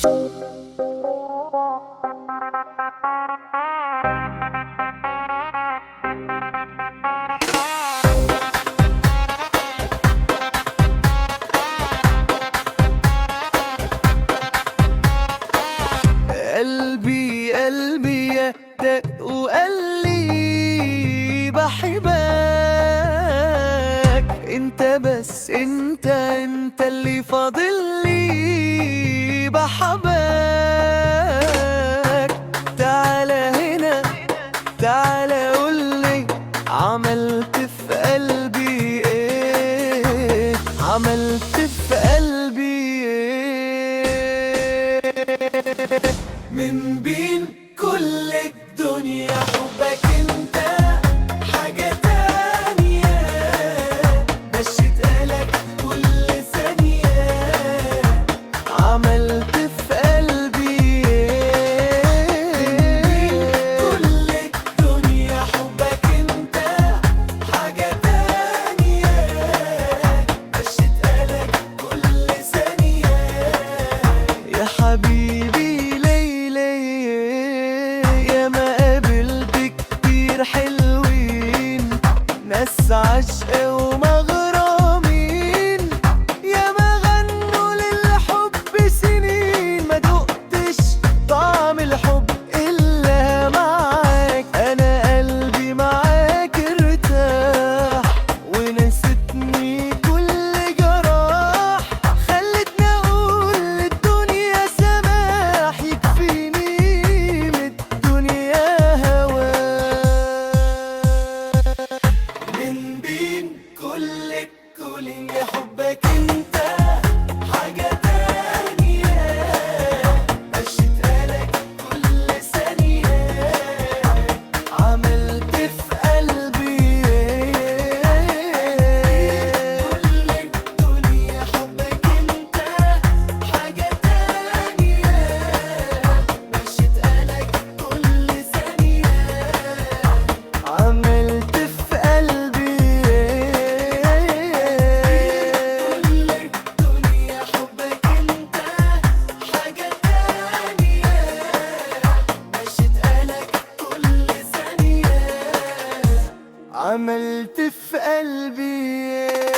قلبي قلبي يا دق وقال لي بحبك. انت بس انت اللي فاضل لي بحبك. تعالى هنا تعالى قولي عملت في قلبي ايه، عملت في قلبي ايه. من بين كل الدنيا حبك انت حاجة تانية، مشيت قلق كل ثانية، عملت في قلبي ايه. من بين كل الدنيا حبك انت حاجة تانية، مشيت قلق كل ثانية يا حبيبي. حلوين ناس عشق ومغرامين، يا ما غنوا للحب سنين، ما دقتش طعم الحب إلا معاك. أنا قلبي معاك ارتاح ونسيتني كل جراح، خلتني أقول للدنيا سماح، يكفيني من الدنيا هواك. كل يا حبك انت حاجة تانية، مشيت قلق كل ثانية، عملت في قلبي كل الدنيا حبك انت حاجة تانية، مشيت قلق كل ثانية، عملت في قلبي عملت في قلبي.